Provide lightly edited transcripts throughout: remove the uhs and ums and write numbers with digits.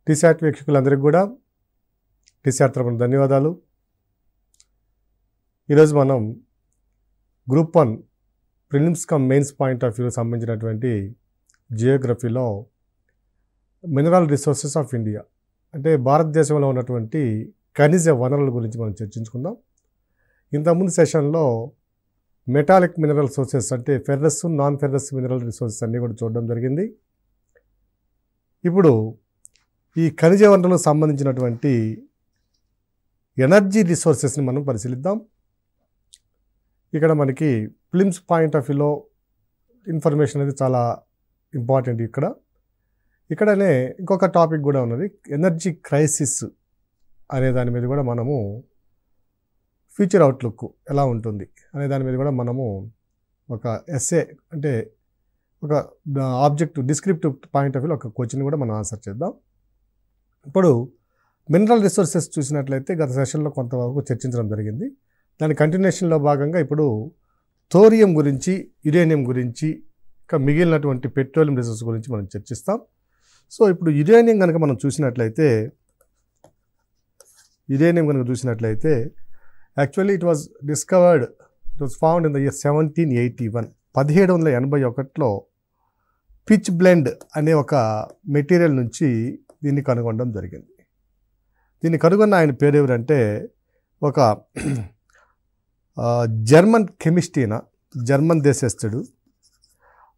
టీశాట్ వీక్షకులందరికీ కూడా టీశాట్ తరపున ధన్యవాదాలు. ఈరోజు మనం group 1 prelims come mains point of view సంబంధించినటువంటి జియోగ్రఫీలో మినరల్ రిసోర్సెస్ ఆఫ్ ఇండియా అంటే భారతదేశంలో ఉన్నటువంటి ఖనిజ వనరుల గురించి మనం చర్చించుకుందాం. ఇంతకుముందు సెషన్లో మెటాలిక్ మినరల్ సోర్సెస్ అంటే ferrous, non ferrous mineral resources అన్నీ కూడా చూడడం జరిగింది. ఇప్పుడు ఈ ఖనిజ వనరులకు సంబంధించినటువంటి ఎనర్జీ రిసోర్సెస్ని మనం పరిశీలిద్దాం. ఇక్కడ మనకి ప్రిలిమ్స్ పాయింట్ ఆఫ్ వ్యూలో ఇన్ఫర్మేషన్ అనేది చాలా ఇంపార్టెంట్. ఇక్కడనే ఇంకొక టాపిక్ కూడా ఉన్నది, ఎనర్జీ క్రైసిస్ అనే దాని మీద కూడా మనము ఫ్యూచర్ అవుట్లుక్ ఎలా ఉంటుంది అనే దాని మీద కూడా మనము ఒక ఎస్సే అంటే ఒక ఆబ్జెక్టివ్ డిస్క్రిప్టివ్ పాయింట్ ఆఫ్ వ్యూలో ఒక క్వశ్చన్ కూడా మనం ఆన్సర్ చేద్దాం. ఇప్పుడు మినరల్ రిసోర్సెస్ చూసినట్లయితే గత సెషన్లో కొంతవరకు చర్చించడం జరిగింది. దాని కంటిన్యూషన్లో భాగంగా ఇప్పుడు థోరియం గురించి, యురేనియం గురించి, ఇంకా మిగిలినటువంటి పెట్రోలియం రిసోర్స్ గురించి మనం చర్చిస్తాం. సో ఇప్పుడు యురేనియం కనుక మనం చూసినట్లయితే actually it was found in the year 1781. 1781లో పిచ్ బ్లెండ్ అనే ఒక మెటీరియల్ నుంచి దీన్ని కనుగొనడం జరిగింది. దీన్ని కనుగొన్న ఆయన పేరు ఎవరంటే ఒక జర్మన్ కెమిస్ట్, జర్మన్ దేశస్థుడు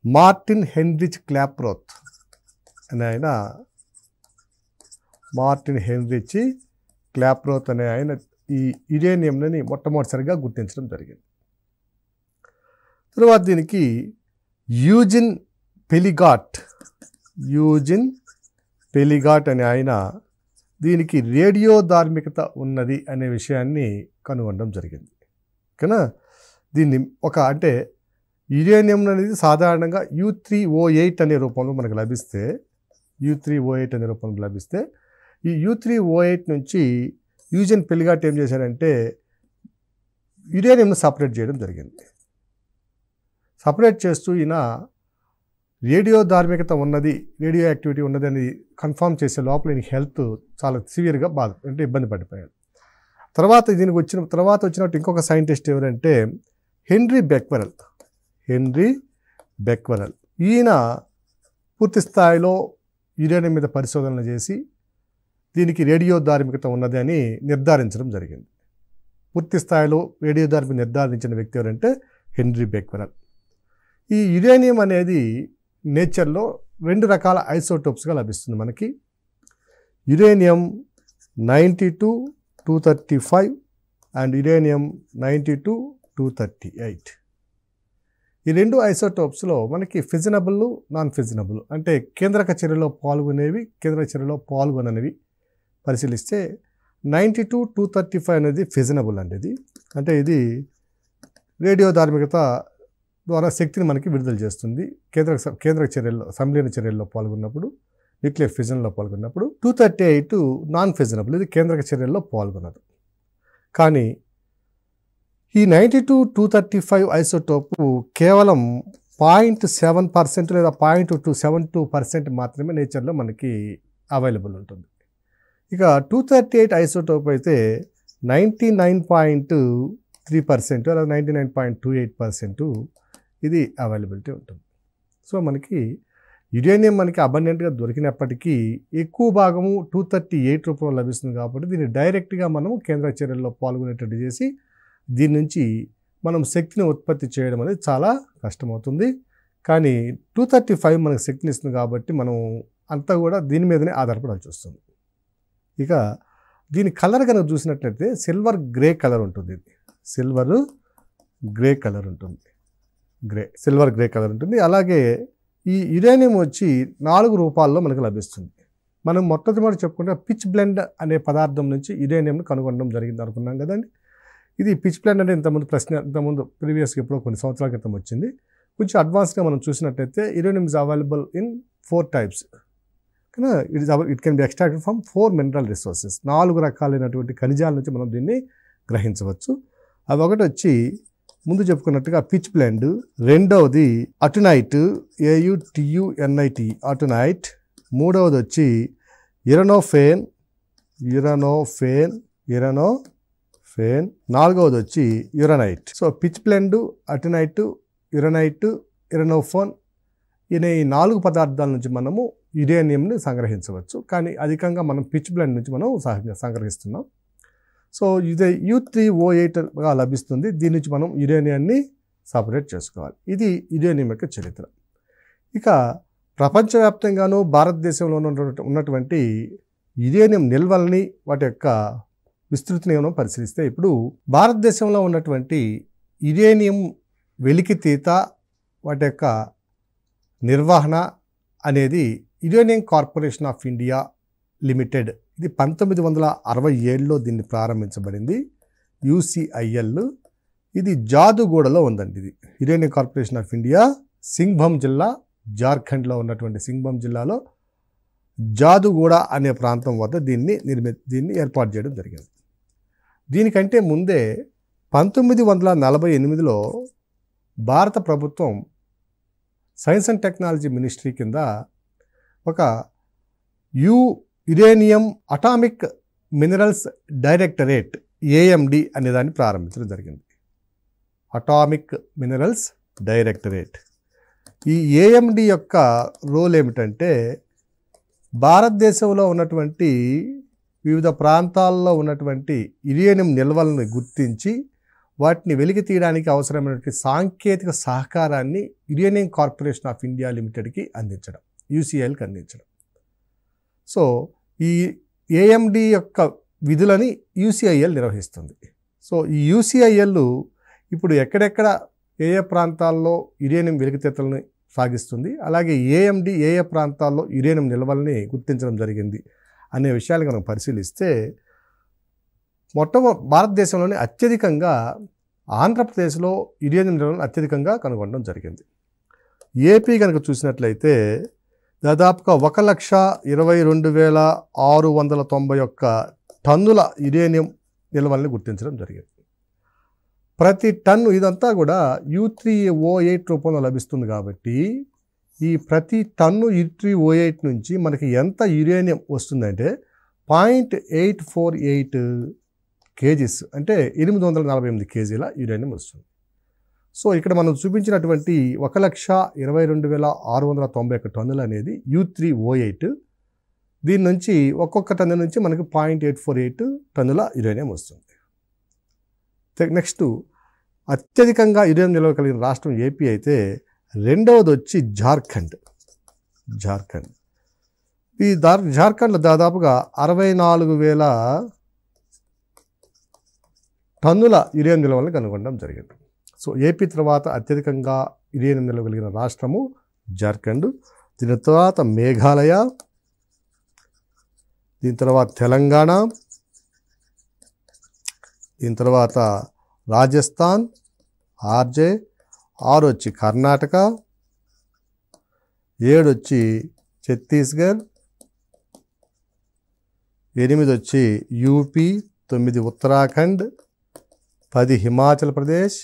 మార్టిన్ హెన్రిచ్ క్లాప్రోత్ అనే ఆయన. మార్టిన్ హెన్రిచ్ క్లాప్రోత్ అనే ఆయన ఈ యురేనియంని మొట్టమొదటిసారిగా గుర్తించడం జరిగింది. తరువాత దీనికి యూజిన్ పెలిగాట్ అనే ఆయన దీనికి రేడియో ధార్మికత ఉన్నది అనే విషయాన్ని కనుగొనడం జరిగింది. ఓకేనా. దీన్ని అంటే యురేనియం అనేది సాధారణంగా U3O8 అనే రూపంలో మనకు లభిస్తే, ఈ U3O8 నుంచి యూజిన్ పెలిగాట్ ఏం చేశారంటే యురేనియంను సపరేట్ చేయడం జరిగింది. సపరేట్ చేస్తూ ఈయన రేడియో ధార్మికత ఉన్నది, రేడియో యాక్టివిటీ ఉన్నది అని కన్ఫర్మ్ చేసే లోపల ఈయన హెల్త్ చాలా సివియర్గా ఇబ్బంది పడిపోయాడు. దీనికి వచ్చినట్టు ఇంకొక సైంటిస్ట్ ఎవరంటే హెన్రీ బెక్వెరెల్. ఈయన పూర్తి స్థాయిలో యురేనియం మీద పరిశోధనలు చేసి దీనికి రేడియో ధార్మికత ఉన్నది అని నిర్ధారించడం జరిగింది. పూర్తి స్థాయిలో రేడియో ధార్మికత నిర్ధారించిన వ్యక్తి ఎవరంటే హెన్రీ బెక్వెరెల్. ఈ యురేనియం అనేది నేచర్లో 2 రకాల ఐసోటోప్స్గా లభిస్తుంది మనకి. Uranium 92-235 and uranium 92-238. ఈ 2 ఐసోటోప్స్లో మనకి ఫిజనబుల్, నాన్ ఫిజనబుల్ అంటే కేంద్రక చర్యలో పాల్గొనేవి, కేంద్రక చర్యలో పాల్గొననివి పరిశీలిస్తే 92-235 అనేది ఫిజనబుల్ అండి. అంటే ఇది రేడియో ధార్మికత ద్వారా శక్తిని మనకి విడుదల చేస్తుంది కేంద్రక చర్యల్లో, సంలీన చర్యల్లో పాల్గొన్నప్పుడు, న్యూక్లియర్ ఫిజన్లో పాల్గొన్నప్పుడు. 238 నాన్ ఫిజనబుల్, ఇది కేంద్రక చర్యల్లో పాల్గొనదు. కానీ ఈ 92-235 ఐసోటోపు కేవలం 0.7% లేదా 0.272% మాత్రమే నేచర్లో మనకి అవైలబుల్ ఉంటుంది. ఇక 238 ఐసోటోప్ అయితే 99.3% లేదా 99.28% ఇది అవైలబిలిటీ ఉంటుంది. సో మనకి యురేనియం మనకి అబండెంట్గా దొరికినప్పటికీ ఎక్కువ భాగము 238 రూపంలో లభిస్తుంది. కాబట్టి దీన్ని డైరెక్ట్గా మనం కేంద్ర చర్యల్లో పాల్గొనేటట్టు చేసి దీని నుంచి మనం శక్తిని ఉత్పత్తి చేయడం అనేది చాలా కష్టమవుతుంది. కానీ 235 మనకు శక్తిని ఇస్తుంది కాబట్టి మనం అంతా కూడా దీని మీదనే ఆధారపడాల్సి వస్తుంది. ఇక దీని కలర్ కనుక చూసినట్లయితే సిల్వర్ గ్రే కలర్ ఉంటుంది. సిల్వర్ గ్రే కలర్ ఉంటుంది. అలాగే ఈ యురేనియం వచ్చి 4 రూపాల్లో మనకు లభిస్తుంది. మనం మొట్టమొదటి చెప్పుకుంటే పిచ్ బ్లెండ్ అనే పదార్థం నుంచి యురేనియంను కనుగొనడం జరిగింది అనుకున్నాం కదండి. ఇది పిచ్ బ్లెండ్ అంటే ఇంతకుముందు ప్రీవియస్గా ఎప్పుడో కొన్ని సంవత్సరాల క్రితం వచ్చింది. కొంచెం అడ్వాన్స్గా మనం చూసినట్లయితే uranium is available in 4 types. It can be extracted from 4 mineral resources. 4 రకాలైనటువంటి ఖనిజాల నుంచి మనం దీన్ని గ్రహించవచ్చు. అవి ఒకటి వచ్చి ముందు చెప్పుకున్నట్టుగా పిచ్ బ్లెండ్, రెండవది అటునైట్, AUTUNIT అటునైట్, మూడవది వచ్చి ఇరనోఫేన్, నాలుగవది వచ్చి యురనైట్. సో పిచ్ బ్లెండ్, అటెనైట్, యురనైట్, ఇరనోఫోన్ ఈ 4 పదార్థాల నుంచి మనము యురేనియంని సంగ్రహించవచ్చు. కానీ అధికంగా మనం పిచ్ బ్లెండ్ నుంచి మనం సంగ్రహిస్తున్నాం. సో ఇది U3O8గా లభిస్తుంది. దీని నుంచి మనం యురేనియాన్ని సపరేట్ చేసుకోవాలి. ఇది యురేనియం యొక్క చరిత్ర. ఇక ప్రపంచవ్యాప్తంగాను భారతదేశంలో ఉన్నటువంటి యురేనియం నిల్వల్ని వాటి యొక్క విస్తృతిని మనం పరిశీలిస్తే ఇప్పుడు భారతదేశంలో ఉన్నటువంటి యురేనియం వెలికితీత వాటి యొక్క నిర్వహణ అనేది uranium corporation of India limited, ఇది 1967లో దీన్ని ప్రారంభించబడింది. UCIL ఇది జాదుగూడలో ఉందండి. ఇది uranium corporation of India Singhbhum జిల్లా, జార్ఖండ్లో ఉన్నటువంటి సింగ్భూమ్ జిల్లాలో జాదుగూడ అనే ప్రాంతం వద్ద దీన్ని ఏర్పాటు చేయడం జరిగింది. దీనికంటే ముందే 1948లో భారత ప్రభుత్వం సైన్స్ అండ్ టెక్నాలజీ మినిస్ట్రీ కింద ఒక uranium atomic minerals directorate AMD అనే దాన్ని ప్రారంభించడం జరిగింది. Atomic minerals directorate. ఈ AMD యొక్క రోల్ ఏమిటంటే భారతదేశంలో ఉన్నటువంటి వివిధ ప్రాంతాల్లో ఉన్నటువంటి యురేనియం నిల్వలను గుర్తించి వాటిని వెలికి తీయడానికి అవసరమైనటువంటి సాంకేతిక సహకారాన్ని యురేనియం కార్పొరేషన్ ఆఫ్ ఇండియా లిమిటెడ్కి అందించడం, UCILకి అందించడం. సో ఈ AMD యొక్క విధులని UCIL నిర్వహిస్తుంది. సో ఈ UCIL ఇప్పుడు ఎక్కడెక్కడ ఏ ప్రాంతాల్లో యురేనియం వెలికితీతలను సాగిస్తుంది, అలాగే AMD ఏ ప్రాంతాల్లో యురేనియం నిల్వల్ని గుర్తించడం జరిగింది అనే విషయాలు మనం పరిశీలిస్తే భారతదేశంలోనే అత్యధికంగా ఆంధ్రప్రదేశ్లో యురేనియం నిల్వలను అత్యధికంగా కనుగొనడం జరిగింది. ఏపీ కనుక చూసినట్లయితే దాదాపుగా 1,22,691 టన్నుల యురేనియం నిల్వల్ని గుర్తించడం జరిగింది. ప్రతి టన్ను ఇదంతా కూడా U3O8 రూపంలో లభిస్తుంది. కాబట్టి ఈ ప్రతి టన్ను U3O8 నుంచి మనకి ఎంత యురేనియం వస్తుందంటే 0.848 కేజీస్, అంటే 848 కేజీల యురేనియం వస్తుంది. సో ఇక్కడ మనం చూపించినటువంటి 1,22,691 టన్నులు అనేది U3O8. దీని నుంచి ఒక్కొక్క టన్ను నుంచి మనకి 0.848 టన్నుల యురేనియం వస్తుంది. నెక్స్ట్ అత్యధికంగా యురేనియం నిల్వ కలిగిన రాష్ట్రం ఏపీ అయితే రెండవది వచ్చి జార్ఖండ్. ఈ జార్ఖండ్లో దాదాపుగా 64,000 టన్నుల యురేనియం నిల్వలను కనుగొనడం జరిగింది. సో ఏపీ తర్వాత అత్యధికంగా యురేనియం నిల్వ కలిగిన రాష్ట్రము జార్ఖండ్, దీని తర్వాత మేఘాలయ, దీని తర్వాత తెలంగాణ, దీని తర్వాత రాజస్థాన్, 6 వచ్చి కర్ణాటక, 7 వచ్చి ఛత్తీస్గఢ్, 8 వచ్చి యూపీ, 9 ఉత్తరాఖండ్, 10 హిమాచల్ ప్రదేశ్.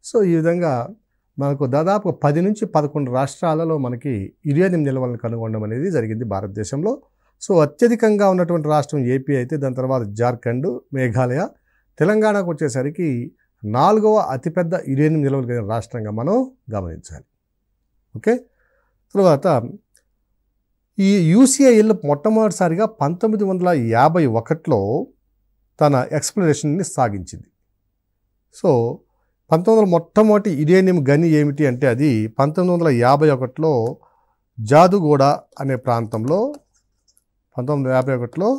సో ఈ విధంగా మనకు దాదాపు 10 నుంచి 11 రాష్ట్రాలలో మనకి యురేనియం నిల్వలను కనుగొనడం అనేది జరిగింది భారతదేశంలో. సో అత్యధికంగా ఉన్నటువంటి రాష్ట్రం ఏపీ అయితే దాని తర్వాత జార్ఖండ్, మేఘాలయ, తెలంగాణకు వచ్చేసరికి 4వ అతిపెద్ద యురేనియం నిల్వలు కలిగిన రాష్ట్రంగా మనం గమనించాలి. ఓకే, తర్వాత ఈ UCIL మొట్టమొదటిసారిగా 1951లో తన ఎక్స్ప్లోరేషన్ని సాగించింది. సో మొట్టమొదటి యురేనియం గని ఏమిటి అంటే అది 1951లో జాదుగూడ అనే ప్రాంతంలో, 1951లో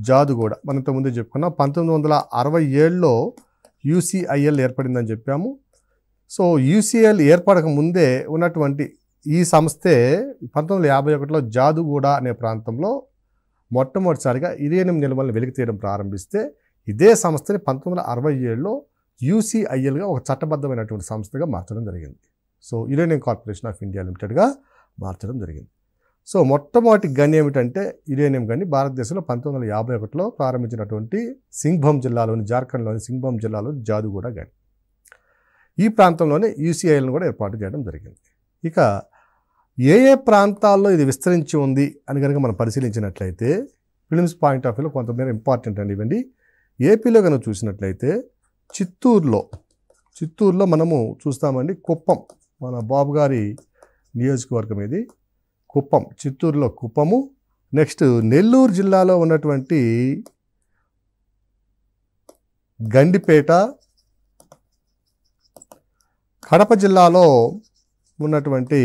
జాదుగూడ, మనం ఇంతకుముందు చెప్పుకున్నాం. 1967లో UCIL ఏర్పడిందని చెప్పాము. సో UCIL ఏర్పడక ముందే ఉన్నటువంటి ఈ సంస్థే 1951లో జాదుగూడ అనే ప్రాంతంలో మొట్టమొదటిసారిగా యురేనియం నిల్వలను వెలికి తీయడం ప్రారంభిస్తే ఇదే సంస్థని 1967లో UCILగా ఒక చట్టబద్ధమైనటువంటి సంస్థగా మార్చడం జరిగింది. So uranium corporation of India లిమిటెడ్గా మార్చడం జరిగింది. సో మొట్టమొదటి గని ఏమిటంటే యురేనియం గని భారతదేశంలో 1951లో ప్రారంభించినటువంటి సింగ్భూమ్ జిల్లాలోని, జార్ఖండ్లోని సింగ్భూమ్ జిల్లాలోని జాదుగూడ గని. ఈ ప్రాంతంలోనే UCILను కూడా ఏర్పాటు చేయడం జరిగింది. ఇక ఏ ఏ ప్రాంతాల్లో ఇది విస్తరించి ఉంది అని కనుక మనం పరిశీలించినట్లయితే ఫిలిమ్స్ పాయింట్ ఆఫ్ వ్యూలో కొంతమేర ఇంపార్టెంట్ అండి ఇవ్వండి. ఏపీలో కనుక చూసినట్లయితే చిత్తూరులో మనము చూస్తామండి. కుప్పం, మన బాబు గారి నియోజకవర్గం ఇది కుప్పం. చిత్తూరులో కుప్పము. నెక్స్ట్ నెల్లూరు జిల్లాలో ఉన్నటువంటి గండిపేట, కడప జిల్లాలో ఉన్నటువంటి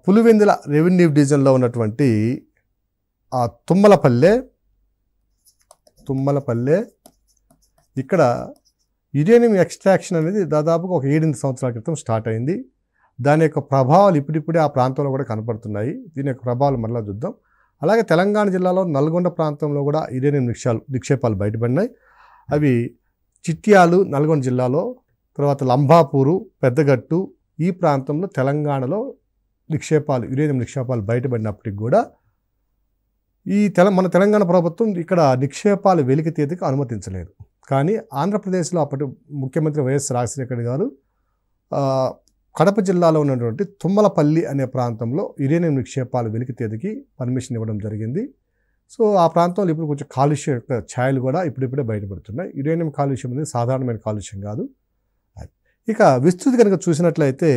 పులివెందుల రెవెన్యూ డివిజన్లో ఉన్నటువంటి తుమ్మలపల్లె. ఇక్కడ యురేనియం ఎక్స్ట్రాక్షన్ అనేది దాదాపుగా ఒక 7 సంవత్సరాల క్రితం స్టార్ట్ అయింది. దాని యొక్క ప్రభావాలు ఇప్పుడిప్పుడే ఆ ప్రాంతంలో కూడా కనపడుతున్నాయి. దీని యొక్క ప్రభావాలు మరలా చూద్దాం. అలాగే తెలంగాణ జిల్లాలో నల్గొండ ప్రాంతంలో కూడా యురేనియం నిక్షేపాలు బయటపడినాయి. అవి చిట్యాలు నల్గొండ జిల్లాలో, తర్వాత లంబాపూరు, పెద్దగట్టు ఈ ప్రాంతంలో తెలంగాణలో యురేనియం నిక్షేపాలు బయటపడినప్పటికి కూడా మన తెలంగాణ ప్రభుత్వం ఇక్కడ నిక్షేపాలు వెలికితీతకి అనుమతించలేదు. కానీ ఆంధ్రప్రదేశ్లో అప్పటి ముఖ్యమంత్రి వైఎస్ రాజశేఖర గారు కడప జిల్లాలో ఉన్నటువంటి తుమ్మలపల్లి అనే ప్రాంతంలో యురేనియం నిక్షేపాలు వెలికితీతకి పర్మిషన్ ఇవ్వడం జరిగింది. సో ఆ ప్రాంతంలో ఇప్పుడు కొంచెం కాలుష్య యొక్క ఛాయలు కూడా ఇప్పుడిప్పుడే బయటపడుతున్నాయి. యురేనియం కాలుష్యం అనేది సాధారణమైన కాలుష్యం కాదు. ఇక విస్తృతి కనుక చూసినట్లయితే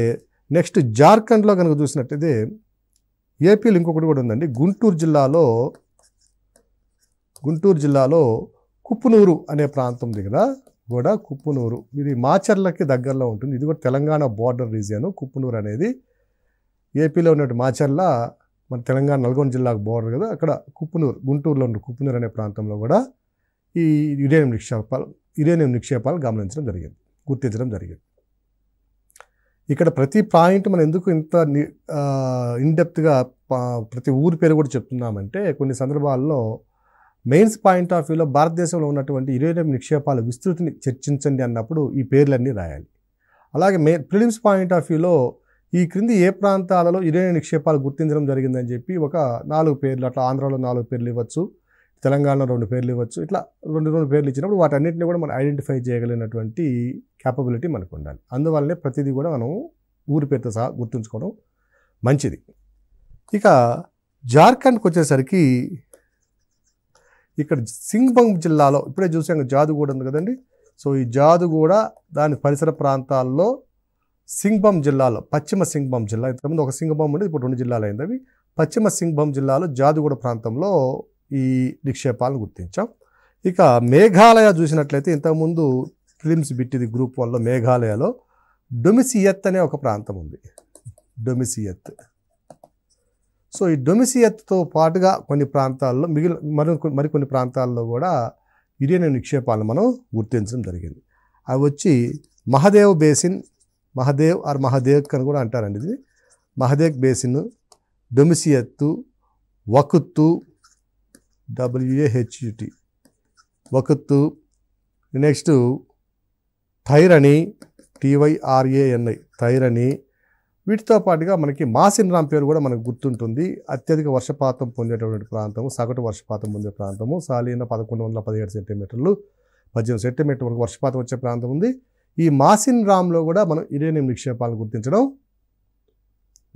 నెక్స్ట్ జార్ఖండ్లో కనుక చూసినట్లయితే ఏపీలో ఇంకొకటి కూడా ఉందండి. గుంటూరు జిల్లాలో కుప్పునూరు అనే ప్రాంతం దగ్గర కూడా కుప్పునూరు, ఇది మాచర్లకి దగ్గరలో ఉంటుంది. ఇది కూడా తెలంగాణ బార్డర్ రీజియన్. కుప్పునూరు అనేది ఏపీలో ఉన్నటువంటి మాచర్ల మన తెలంగాణ నల్గొండ జిల్లాకు బార్డర్ కదా, అక్కడ గుంటూరులో ఉన్న కుప్పునూరు అనే ప్రాంతంలో కూడా ఈ యురేనియం నిక్షేపాలు గుర్తించడం జరిగింది. ఇక్కడ ప్రతి పాయింట్ మనం ఎందుకు ఇంత ఇన్డెప్త్గా ప్రతి ఊరి పేరు కూడా చెప్తున్నామంటే కొన్ని సందర్భాల్లో మెయిన్స్ పాయింట్ ఆఫ్ వ్యూలో భారతదేశంలో ఉన్నటువంటి యురేనియం నిక్షేపాల విస్తృతిని చర్చించండి అన్నప్పుడు ఈ పేర్లన్నీ రాయాలి. అలాగే ప్రిలిమ్స్ పాయింట్ ఆఫ్ వ్యూలో ఈ క్రింది ఏ ప్రాంతాలలో యురేనియం నిక్షేపాలు గుర్తించడం జరిగిందని చెప్పి ఒక 4 పేర్లు, అట్లా ఆంధ్రాలో 4 పేర్లు ఇవ్వచ్చు, తెలంగాణలో 2 పేర్లు ఇవ్వచ్చు. ఇట్లా 2 పేర్లు ఇచ్చినప్పుడు వాటన్నిటిని కూడా మనం ఐడెంటిఫై చేయగలిగినటువంటి క్యాపబిలిటీ మనకు ఉండాలి. అందువల్లనే ప్రతిదీ కూడా మనం ఊరి పేరుతో సహా గుర్తుంచుకోవడం మంచిది. ఇక జార్ఖండ్కి వచ్చేసరికి ఇక్కడ సింగ్భం జిల్లాలో ఇప్పుడే చూసాం జాదుగూడ ఉంది కదండి. సో ఈ జాదుగూడ దాని పరిసర ప్రాంతాల్లో సింగ్భం జిల్లాలో, పశ్చిమ సింగ్భం జిల్లా, ఇంతకుముందు ఒక సింగ్భం ఉండేది, ఇప్పుడు 2 జిల్లాలు అయింది. అవి పశ్చిమ సింగ్భం జిల్లాలో జాదుగూడ ప్రాంతంలో ఈ నిక్షేపాలను గుర్తించాం. ఇక మేఘాలయ చూసినట్లయితే ఇంతకుముందు ఫిలిమ్స్ బిట్టిది గ్రూప్ 1లో మేఘాలయలో డొమిసియత్ అనే ఒక ప్రాంతం ఉంది. సో ఈ డొమిసియత్తో పాటుగా కొన్ని ప్రాంతాల్లో మరికొన్ని ప్రాంతాల్లో కూడా యురేనియం నిక్షేపాలను మనం గుర్తించడం జరిగింది. అవి వచ్చి మహదేవ్ బేసిన్, మహదేవ్ అని కూడా అంటారండి. ఇది మహదేవ్ బేసిన్, డొమిసియత్తు, వకుత్తు, వకుత్తు, నెక్స్ట్ థైరణి, థైరణి. వీటితో పాటుగా మనకి మాసిన్రామ్ పేరు కూడా మనకు గుర్తుంటుంది. అత్యధిక వర్షపాతం పొందేటటువంటి ప్రాంతము, సగటు వర్షపాతం పొందే ప్రాంతము. సాలీన 1117 సెంటీమీటర్లు, 18 సెంటీమీటర్ వరకు వర్షపాతం వచ్చే ప్రాంతం ఉంది. ఈ మాసిన్రామ్లో కూడా మనం యురేనియం నిక్షేపాలను గుర్తించడం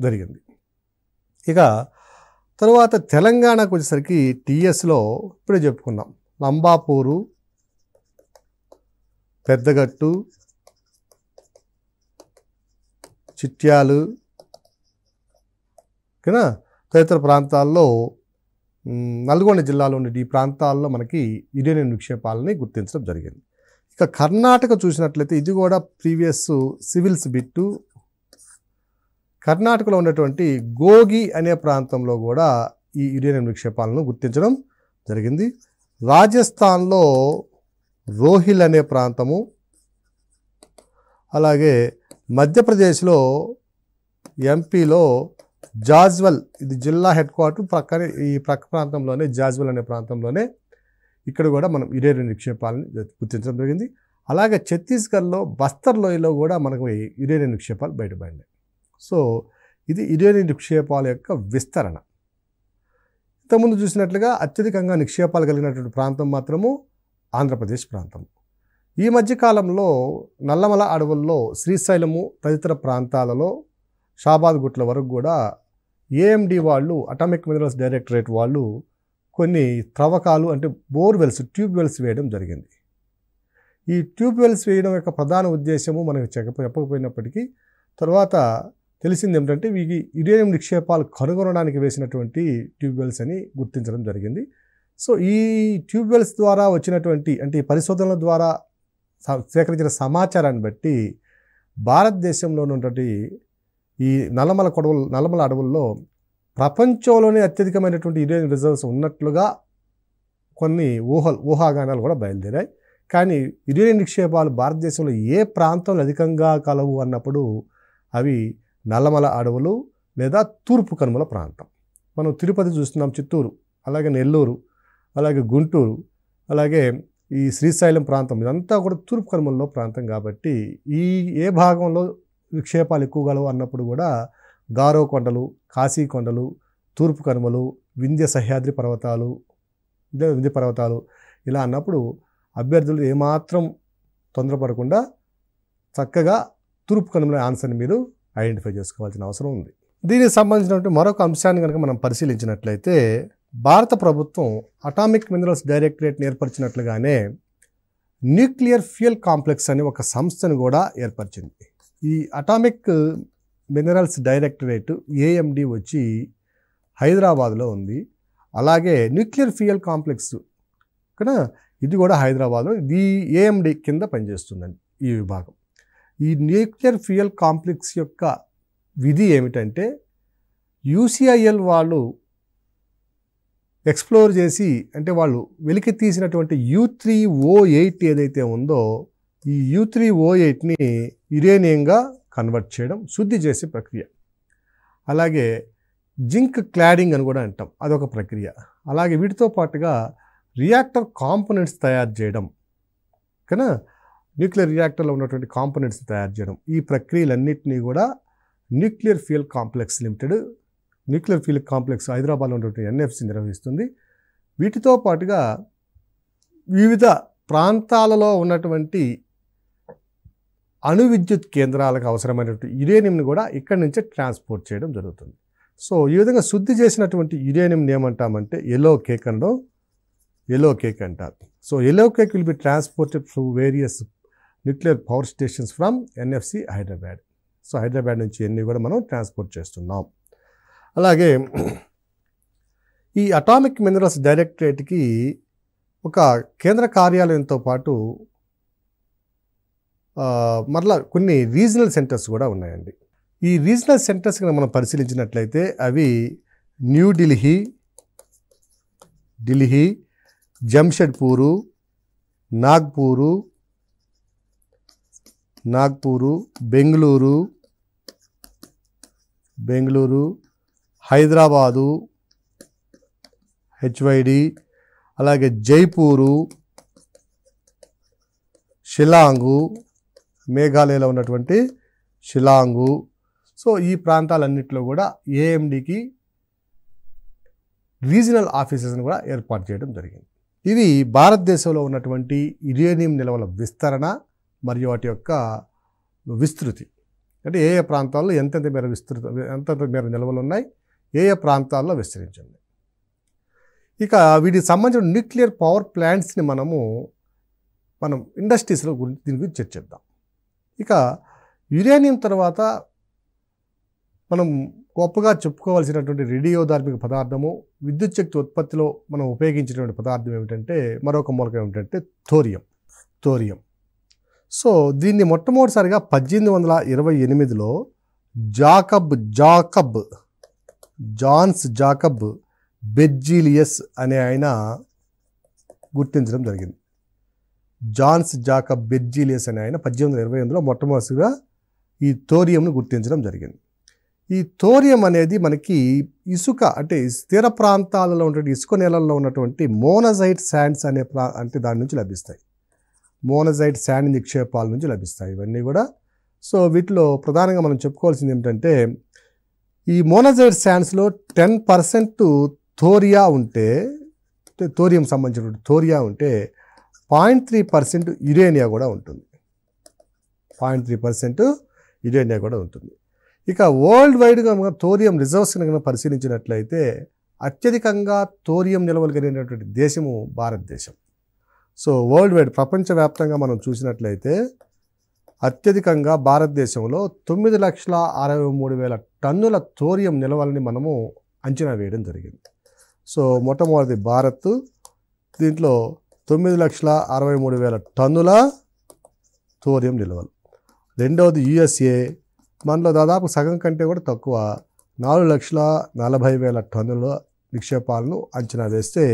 జరిగింది. ఇక తర్వాత తెలంగాణకు వచ్చేసరికి టీఎస్లో ఇప్పుడే చెప్పుకున్నాం, లంబాపూరు, పెద్దగట్టు, చిట్యాలు, ఓకేనా, తదితర ప్రాంతాల్లో నల్గొండ జిల్లాలో ఉండే ఈ ప్రాంతాల్లో మనకి యురేనియం నిక్షేపాలని గుర్తించడం జరిగింది. ఇక కర్ణాటక చూసినట్లయితే ఇది కూడా ప్రీవియస్ సివిల్స్ బిట్టు. కర్ణాటకలో ఉన్నటువంటి గోగి అనే ప్రాంతంలో కూడా ఈ యురేనియం నిక్షేపాలను గుర్తించడం జరిగింది. రాజస్థాన్లో రోహిల్ అనే ప్రాంతము, అలాగే మధ్యప్రదేశ్లో ఎంపీలో జాజ్వల్, ఇది జిల్లా హెడ్ క్వార్టర్ ప్రక్కనే, ఈ ప్రక్క ప్రాంతంలోనే జాజ్వల్ అనే ప్రాంతంలోనే ఇక్కడ కూడా మనం యురేనియం నిక్షేపాలను గుర్తించడం జరిగింది. అలాగే ఛత్తీస్గఢ్లో బస్తర్ లోయలో కూడా మనకు యురేనియం నిక్షేపాలు బయటపడినాయి. సో ఇది యురేనియం నిక్షేపాల యొక్క విస్తరణ. ఇంతకుముందు చూసినట్లుగా అత్యధికంగా నిక్షేపాలు కలిగినటువంటి ప్రాంతం మాత్రము ఆంధ్రప్రదేశ్ ప్రాంతం. ఈ మధ్యకాలంలో నల్లమల అడవుల్లో శ్రీశైలము తదితర ప్రాంతాలలో షాబాద్ గుట్ల వరకు కూడా ఏఎండి వాళ్ళు, అటామిక్ మినరల్స్ డైరెక్టరేట్ వాళ్ళు కొన్ని త్రవ్వకాలు అంటే బోర్వెల్స్, ట్యూబ్ వెల్స్ వేయడం జరిగింది. ఈ ట్యూబ్ వెల్స్ వేయడం యొక్క ప్రధాన ఉద్దేశము మనకు చెప్పకపోయినప్పటికీ తర్వాత తెలిసింది ఏమిటంటే ఇవి యురేనియం నిక్షేపాలు కనుగొనడానికి వేసినటువంటి ట్యూబ్ వెల్స్ అని గుర్తించడం జరిగింది. సో ఈ ట్యూబ్ వెల్స్ ద్వారా వచ్చినటువంటి అంటే ఈ పరిశోధనల ద్వారా సేకరించిన సమాచారాన్ని బట్టి భారతదేశంలో ఉన్నటువంటి ఈ నల్లమల అడవుల్లో ప్రపంచంలోనే అత్యధికమైనటువంటి యురేనియం రిజర్వ్స్ ఉన్నట్లుగా కొన్ని ఊహాగానాలు కూడా బయలుదేరాయి. కానీ యురేనియం నిక్షేపాలు భారతదేశంలో ఏ ప్రాంతంలో అధికంగా కలవు అన్నప్పుడు అవి నల్లమల అడవులు లేదా తూర్పు కనుమల ప్రాంతం. మనం తిరుపతి చూస్తున్నాం, చిత్తూరు, అలాగే నెల్లూరు, అలాగే గుంటూరు, అలాగే ఈ శ్రీశైలం ప్రాంతం, ఇదంతా కూడా తూర్పు కనుమలలో ప్రాంతం. కాబట్టి ఈ ఏ భాగంలో నిక్షేపాలు ఎక్కువ కలవు అన్నప్పుడు కూడా గారో కొండలు, కాశీ కొండలు, తూర్పు కనుమలు, వింధ్య సహ్యాద్రి పర్వతాలు, వింధ్య పర్వతాలు ఇలా అన్నప్పుడు అభ్యర్థులు ఏమాత్రం తొందరపడకుండా చక్కగా తూర్పు కనుమల ఆన్సర్ని మీరు ఐడెంటిఫై చేసుకోవాల్సిన అవసరం ఉంది. దీనికి సంబంధించినటువంటి మరొక అంశాన్ని కనుక మనం పరిశీలించినట్లయితే భారత ప్రభుత్వం అటామిక్ మినరల్స్ డైరెక్టరేట్ని ఏర్పరిచినట్లుగానే న్యూక్లియర్ ఫ్యూయల్ కాంప్లెక్స్ అనే ఒక సంస్థను కూడా ఏర్పరిచింది. ఈ అటామిక్ మినరల్స్ డైరెక్టరేట్ ఏఎండి వచ్చి హైదరాబాద్లో ఉంది. అలాగే న్యూక్లియర్ ఫ్యూయల్ కాంప్లెక్స్ ఇక్కడ ఇది కూడా హైదరాబాద్లో ఈ ఏఎండి కింద పనిచేస్తుందండి ఈ విభాగం. ఈ న్యూక్లియర్ ఫ్యూయల్ కాంప్లెక్స్ యొక్క విధి ఏమిటంటే యూసిఐఎల్ వాళ్ళు ఎక్స్ప్లోర్ చేసి అంటే వాళ్ళు వెలికి తీసినటువంటి U3O8 ఏదైతే ఉందో ఈ U3O8ని యురేనియంగా కన్వర్ట్ చేయడం, శుద్ధి చేసే ప్రక్రియ. అలాగే జింక్ క్లాడింగ్ అని కూడా అంటాం, అదొక ప్రక్రియ. అలాగే వీటితో పాటుగా రియాక్టర్ కాంపోనెంట్స్ తయారు చేయడం, కానీ న్యూక్లియర్ రియాక్టర్లో ఉన్నటువంటి కాంపోనెంట్స్ తయారు చేయడం, ఈ ప్రక్రియలన్నింటినీ కూడా nuclear fuel complex limited, nuclear fuel complex హైదరాబాద్లో ఉన్నటువంటి ఎన్ఎఫ్సి నిర్వహిస్తుంది. వీటితో పాటుగా వివిధ ప్రాంతాలలో ఉన్నటువంటి అణు విద్యుత్ కేంద్రాలకు అవసరమైనటువంటి యురేనియంని కూడా ఇక్కడి నుంచే ట్రాన్స్పోర్ట్ చేయడం జరుగుతుంది. సో ఈ విధంగా శుద్ధి చేసినటువంటి యురేనియంని ఏమంటామంటే ఎల్లో కేక్ అనడం, ఎల్లో కేక్ అంటారు. So yellow cake will be transported through various nuclear power stations from NFC Hyderabad. So Hyderabad నుంచి అన్నీ కూడా మనం ట్రాన్స్పోర్ట్ చేస్తున్నాం. అలాగే ఈ అటామిక్ మినరల్స్ డైరెక్టరేట్కి ఒక కేంద్ర కార్యాలయంతో పాటు మరలా కొన్ని రీజనల్ సెంటర్స్ కూడా ఉన్నాయండి. ఈ రీజనల్ సెంటర్స్ మనం పరిశీలించినట్లయితే అవి న్యూఢిల్లీ, జంషెడ్పూరు, నాగ్పూరు, బెంగళూరు, హైదరాబాదు, హెచ్వైడి, అలాగే జైపూరు, షిలాంగు, మేఘాలయలో ఉన్నటువంటి షిలాంగు. సో ఈ ప్రాంతాలన్నింటిలో కూడా ఏఎండికి రీజనల్ ఆఫీసెస్ని కూడా ఏర్పాటు చేయడం జరిగింది. ఇవి భారతదేశంలో ఉన్నటువంటి యురేనియం నిల్వల విస్తరణ మరియు వాటి యొక్క విస్తృతి, అంటే ఏ ఏ ప్రాంతాల్లో ఎంతెంత మేర నిల్వలు ఉన్నాయి, ఏ ఏ ప్రాంతాల్లో విస్తరించింది. ఇక వీటికి సంబంధించిన న్యూక్లియర్ పవర్ ప్లాంట్స్ని మనం ఇండస్ట్రీస్లో దీని గురించి చర్చిద్దాం. ఇక యురేనియం తర్వాత మనం గొప్పగా చెప్పుకోవాల్సినటువంటి రేడియోధార్మిక పదార్థము, విద్యుత్ శక్తి ఉత్పత్తిలో మనం ఉపయోగించేటువంటి పదార్థం ఏమిటంటే మరొక మూలకం ఏమిటంటే థోరియం. సో దీన్ని మొట్టమొదటిసారిగా 1828లో జాన్స్ జాకబ్ బెర్జీలియస్ అనే ఆయన గుర్తించడం జరిగింది. జాన్స్ జాకబ్ బెర్జీలియస్ అనే ఆయన 1828లో మొట్టమొదటిగా ఈ థోరియంను గుర్తించడం జరిగింది. ఈ థోరియం అనేది మనకి ఇసుక అంటే స్థిర ప్రాంతాలలో ఉన్నటువంటి ఇసుక నేలల్లో ఉన్నటువంటి మోనజైట్ శాండ్స్ అంటే దాని నుంచి లభిస్తాయి. మోనజైట్ శాండ్ నిక్షేపాల నుంచి లభిస్తాయి ఇవన్నీ కూడా. సో వీటిలో ప్రధానంగా మనం చెప్పుకోవాల్సింది ఏమిటంటే ఈ మోనజైట్ శాండ్స్లో 10% థోరియం సంబంధించినటువంటి థోరియా ఉంటే 0.3% యురేనియా కూడా ఉంటుంది. 0.3% యురేనియా కూడా ఉంటుంది. ఇక వరల్డ్ వైడ్గా థోరియం రిజర్వ్స్ కనుక పరిశీలించినట్లయితే అత్యధికంగా థోరియం నిల్వలు కలిగినటువంటి దేశము భారతదేశం. సో వరల్డ్ వైడ్ ప్రపంచవ్యాప్తంగా మనం చూసినట్లయితే అత్యధికంగా భారతదేశంలో 9,63,000 టన్నుల థోరియం నిల్వలని మనము అంచనా వేయడం జరిగింది. సో మొట్టమొదటి భారత్, దీంట్లో 9,63,000 టన్నుల థోరియం నిల్వలు. రెండవది యుఎస్ఏ, మనలో దాదాపు సగం కంటే కూడా తక్కువ 4,40,000 టన్నుల నిక్షేపాలను అంచనా వేస్తే,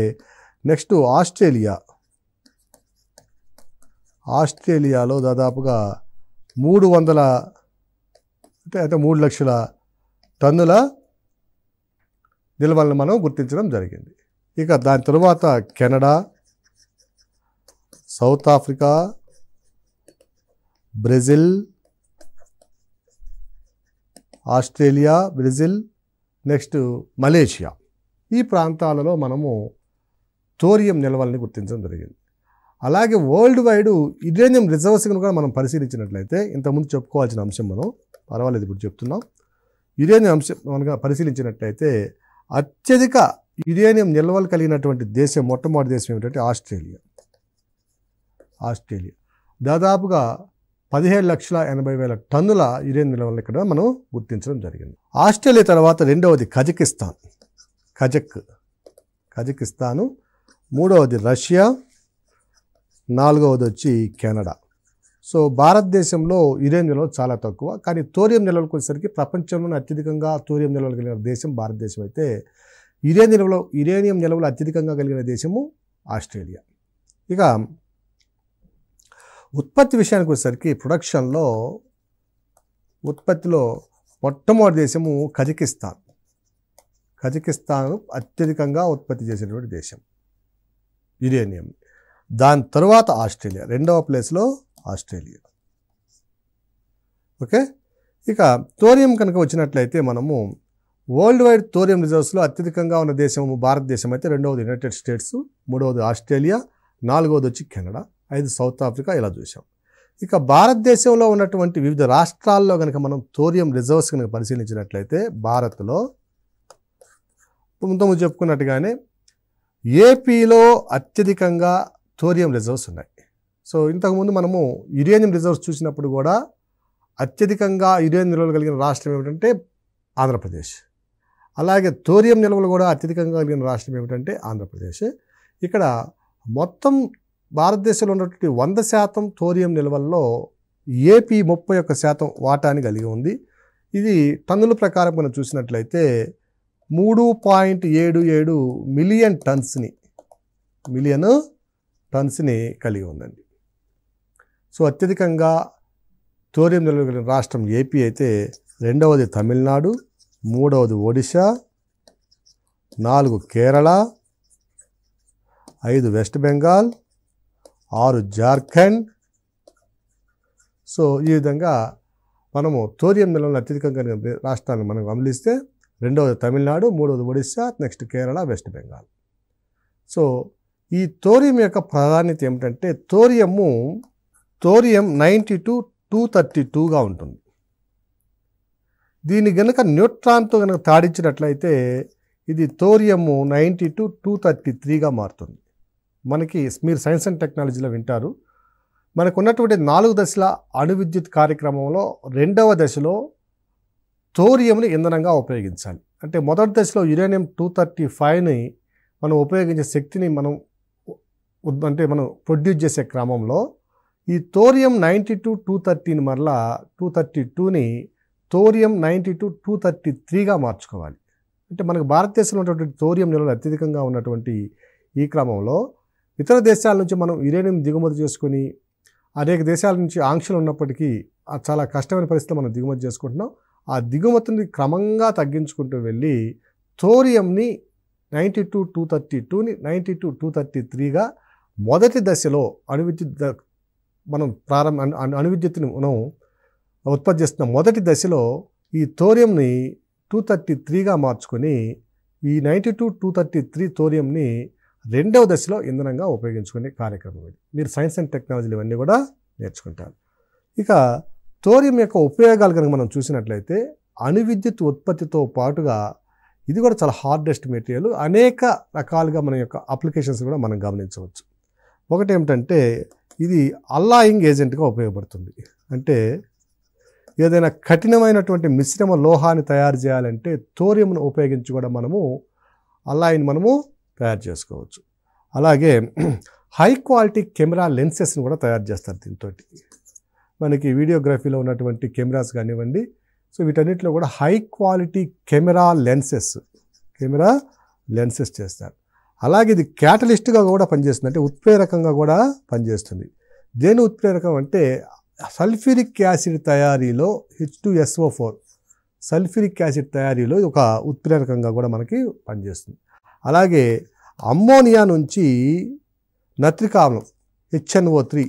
నెక్స్ట్ ఆస్ట్రేలియాలో దాదాపుగా 300 అంటే 3 లక్షల టన్నుల నిల్వలను మనం గుర్తించడం జరిగింది. ఇక దాని తరువాత Canada, south Africa, Brazil, Australia, Brazil, next Malaysia, ఈ ప్రాంతాలలో మనము థోరియం నిల్వల్ని గుర్తించడం జరిగింది. అలాగే వరల్డ్ వైడ్ యురేనియం రిజర్వ్స్ కూడా మనం పరిశీలించినట్లయితే, ఇంతకుముందు చెప్పుకోవాల్సిన అంశం మనం పర్వాలేదు ఇప్పుడు చెప్తున్నాం. యురేనియం అంశం మనగా పరిశీలించినట్లయితే అత్యధిక యురేనియం నిల్వలు కలిగినటువంటి దేశం, మొట్టమొదటి దేశం ఏమిటంటే ఆస్ట్రేలియా. దాదాపుగా 17,80,000 టన్నుల యురేనియం నిల్వలను ఇక్కడ మనం గుర్తించడం జరిగింది. ఆస్ట్రేలియా తర్వాత రెండవది కజకిస్తాను, మూడవది రష్యా, నాలుగవది వచ్చి కెనడా. సో భారతదేశంలో యురేనియం నిల్వలు చాలా తక్కువ, కానీ థోరియం నిల్వలకు వచ్చేసరికి ప్రపంచంలోనే అత్యధికంగా థోరియం నిల్వలు కలిగిన దేశం భారతదేశం అయితే, యురేనియం నిల్వలు అత్యధికంగా కలిగిన దేశము ఆస్ట్రేలియా. ఇక ఉత్పత్తి విషయానికి వచ్చేసరికి ఉత్పత్తిలో మొట్టమొదటి దేశము కజకిస్తాన్ అత్యధికంగా ఉత్పత్తి చేసేటువంటి దేశం యురేనియం. దాని తరువాత ఆస్ట్రేలియా, రెండవ ప్లేస్లో ఆస్ట్రేలియా. ఓకే, ఇక థోరియం కనుక వచ్చినట్లయితే మనము వరల్డ్ వైడ్ థోరియం రిజర్వ్స్లో అత్యధికంగా ఉన్న దేశము భారతదేశం అయితే, రెండవది యునైటెడ్ స్టేట్స్, మూడవది ఆస్ట్రేలియా, నాలుగవది వచ్చి కెనడా, 5 సౌత్ ఆఫ్రికా, ఇలా చూసాం. ఇక భారతదేశంలో ఉన్నటువంటి వివిధ రాష్ట్రాల్లో కనుక మనం థోరియం రిజర్వ్స్ కనుక పరిశీలించినట్లయితే, భారత్లో ముందు చెప్పుకున్నట్టుగానే ఏపీలో అత్యధికంగా థోరియం రిజర్వ్స్ ఉన్నాయి. సో ఇంతకుముందు మనము యురేనియం రిజర్వ్స్ చూసినప్పుడు కూడా అత్యధికంగా యురేనియం నిల్వలు కలిగిన రాష్ట్రం ఏమిటంటే ఆంధ్రప్రదేశ్. అలాగే థోరియం నిల్వలు కూడా అత్యధికంగా కలిగిన రాష్ట్రం ఏమిటంటే ఆంధ్రప్రదేశ్. ఇక్కడ మొత్తం భారతదేశంలో ఉన్నటువంటి 100% థోరియం నిల్వల్లో ఏపీ 31% వాటాని కలిగి ఉంది. ఇది టన్నుల ప్రకారం మనం చూసినట్లయితే 3.77 మిలియన్ టన్స్ని కలిగి ఉందండి. సో అత్యధికంగా థోరియం నిల్వలు కలిగిన రాష్ట్రం ఏపీ అయితే, రెండవది తమిళనాడు, మూడవది ఒడిశా, 4 కేరళ, 5 వెస్ట్ బెంగాల్, 6 జార్ఖండ్. సో ఈ విధంగా మనము థోరియం నిల్వలు అత్యధికంగా రాష్ట్రాలను మనం గమనిస్తే, రెండవది తమిళనాడు, మూడవది Odisha, next Kerala, west Bengal. So ఈ థోరియం యొక్క ప్రాధాన్యత ఏమిటంటే, థోరియం 90-232గా ఉంటుంది. దీన్ని కనుక న్యూట్రాన్తో కనుక తాడించినట్లయితే ఇది థోరియము 90-233గా మారుతుంది. మనకి మీరు సైన్స్ అండ్ టెక్నాలజీలో వింటారు, మనకు ఉన్నటువంటి 4 దశల అణు విద్యుత్ కార్యక్రమంలో రెండవ దశలో థోరియంని ఇంధనంగా ఉపయోగించాలి. అంటే మొదటి దశలో యురేనియం 235ని మనం ఉపయోగించే శక్తిని మనం ప్రొడ్యూస్ చేసే క్రమంలో ఈ థోరియం 90-230ని మరలా 232ని థోరియం 90-233గా మార్చుకోవాలి. అంటే మనకు భారతదేశంలో ఉన్నటువంటి థోరియం నిల్వలు అత్యధికంగా ఉన్నటువంటి ఈ క్రమంలో ఇతర దేశాల నుంచి మనం యురేనియం దిగుమతి చేసుకుని, అనేక దేశాల నుంచి ఆంక్షలు ఉన్నప్పటికీ చాలా కష్టమైన పరిస్థితుల్లో మనం దిగుమతి చేసుకుంటున్నాం. ఆ దిగుమతిని క్రమంగా తగ్గించుకుంటూ వెళ్ళి థోరియంని 90-232ని 90-233గా మొదటి దశలో అణువిద్యుత్తుని మనం ఉత్పత్తి చేస్తున్న మొదటి దశలో ఈ థోరియంని 233గా మార్చుకొని ఈ 90-233 థోరియంని రెండవ దశలో ఇంధనంగా ఉపయోగించుకునే కార్యక్రమం ఇది. మీరు సైన్స్ అండ్ టెక్నాలజీలు ఇవన్నీ కూడా నేర్చుకుంటారు. ఇక థోరియం యొక్క ఉపయోగాలు కనుక మనం చూసినట్లయితే అణు విద్యుత్ ఉత్పత్తితో పాటుగా ఇది కూడా చాలా హార్డెస్ట్ మెటీరియల్. అనేక రకాలుగా మన యొక్క అప్లికేషన్స్ కూడా మనం గమనించవచ్చు. ఒకటి ఏమిటంటే ఇది అల్లాయింగ్ ఏజెంట్గా ఉపయోగపడుతుంది. అంటే ఏదైనా కఠినమైనటువంటి మిశ్రమ లోహాన్ని తయారు చేయాలంటే థోరియంను ఉపయోగించి కూడా మనము అల్లాయిని మనము తయారు చేసుకోవచ్చు. అలాగే హై క్వాలిటీ కెమెరా లెన్సెస్ని కూడా తయారు చేస్తారు దీంతో. మనకి వీడియోగ్రఫీలో ఉన్నటువంటి కెమెరాస్ కానివ్వండి, సో వీటన్నిటిలో కూడా హై క్వాలిటీ కెమెరా లెన్సెస్ చేస్తారు. అలాగే ఇది క్యాటలిస్ట్గా కూడా పనిచేస్తుంది, అంటే ఉత్ప్రేరకంగా కూడా పనిచేస్తుంది. దేని ఉత్ప్రేరకం అంటే సల్ఫ్యూరిక్ యాసిడ్ తయారీలో H2SO4 సల్ఫ్యూరిక్ యాసిడ్ తయారీలో ఒక ఉత్ప్రేరకంగా కూడా మనకి పనిచేస్తుంది. అలాగే అమ్మోనియా నుంచి నత్రిక ఆమ్లం HNO3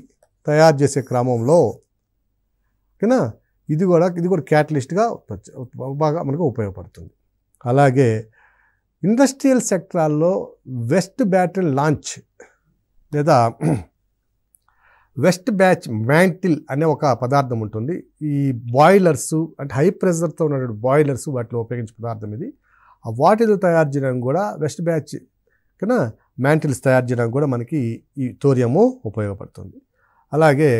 తయారు చేసే క్రమంలో ఓకేనా ఇది కూడా క్యాటలిస్ట్గా బాగా మనకు ఉపయోగపడుతుంది. అలాగే ఇండస్ట్రియల్ సెక్టార్లో వెస్ట్ బ్యాటరీ లాంచ్ లేదా వెస్ట్ బ్యాచ్ మ్యాంటిల్ అనే ఒక పదార్థం ఉంటుంది. ఈ బాయిలర్స్ అంటే హై ప్రెషర్తో ఉన్నటువంటి బాయిలర్స్ వాటిలో ఉపయోగించే పదార్థం ఇది. వాటిలో తయారు చేయడానికి కూడా వెస్ట్ బ్యాచ్ కన్నా మ్యాంటిల్స్ తయారు చేయడానికి కూడా మనకి ఈ థోరియము ఉపయోగపడుతుంది. అలాగే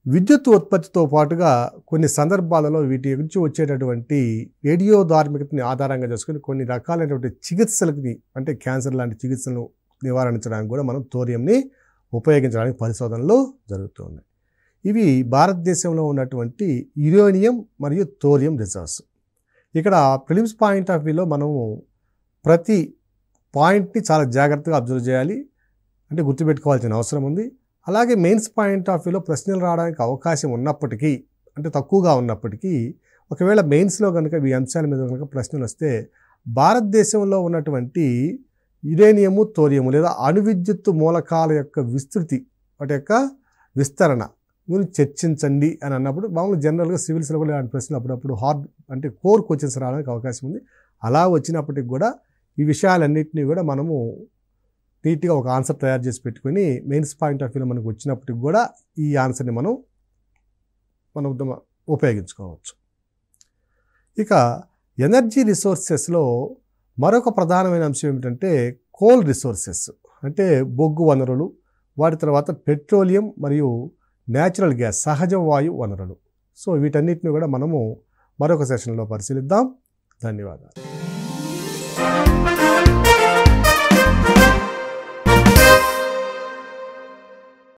విద్యుత్ ఉత్పత్తితో పాటుగా కొన్ని సందర్భాలలో వీటి నుంచి వచ్చేటటువంటి రేడియో ధార్మికతని ఆధారంగా చేసుకుని కొన్ని రకాలైనటువంటి చికిత్సలకి అంటే క్యాన్సర్ లాంటి చికిత్సలను నివారించడానికి కూడా మనం థోరియంని ఉపయోగించడానికి పరిశోధనలు జరుగుతున్నాయి. ఇవి భారతదేశంలో ఉన్నటువంటి యురేనియం మరియు థోరియం రిజర్వ్స్. ఇక్కడ ప్రిలిమ్స్ పాయింట్ ఆఫ్ వ్యూలో మనము ప్రతి పాయింట్ని చాలా జాగ్రత్తగా అబ్జర్వ్ చేయాలి, అంటే గుర్తుపెట్టుకోవాల్సిన అవసరం ఉంది. అలాగే మెయిన్స్ పాయింట్ ఆఫ్ వ్యూలో ప్రశ్నలు రావడానికి అవకాశం ఉన్నప్పటికీ, అంటే తక్కువగా ఉన్నప్పటికీ, ఒకవేళ మెయిన్స్లో కనుక ఈ అంశాల మీద కనుక ప్రశ్నలు వస్తే భారతదేశంలో ఉన్నటువంటి యురేనియము థోరియము లేదా అణు విద్యుత్ మూలకాల యొక్క విస్తృతి వాటి యొక్క విస్తరణ గురించి చర్చించండి అని అన్నప్పుడు మామూలు జనరల్గా సివిల్స్లో కూడా ఇలాంటి ప్రశ్నలు అప్పుడప్పుడు హార్డ్ అంటే కోర్ క్వశ్చన్స్ రావడానికి అవకాశం ఉంది. అలా వచ్చినప్పటికి కూడా ఈ విషయాలన్నింటినీ కూడా మనము నీట్గా ఒక ఆన్సర్ తయారు చేసి పెట్టుకొని మెయిన్స్ పాయింట్ ఆఫ్ వ్యూలో మనకు వచ్చినప్పటికి కూడా ఈ ఆన్సర్ని మనం ఉపయోగించుకోవచ్చు. ఇక ఎనర్జీ రిసోర్సెస్లో మరొక ప్రధానమైన అంశం ఏమిటంటే కోల్ రిసోర్సెస్, అంటే బొగ్గు వనరులు, వాటి తర్వాత పెట్రోలియం మరియు న్యాచురల్ గ్యాస్ సహజ వాయు వనరులు. సో వీటన్నిటిని కూడా మనము మరొక సెషన్లో పరిశీలిద్దాం. ధన్యవాదాలు.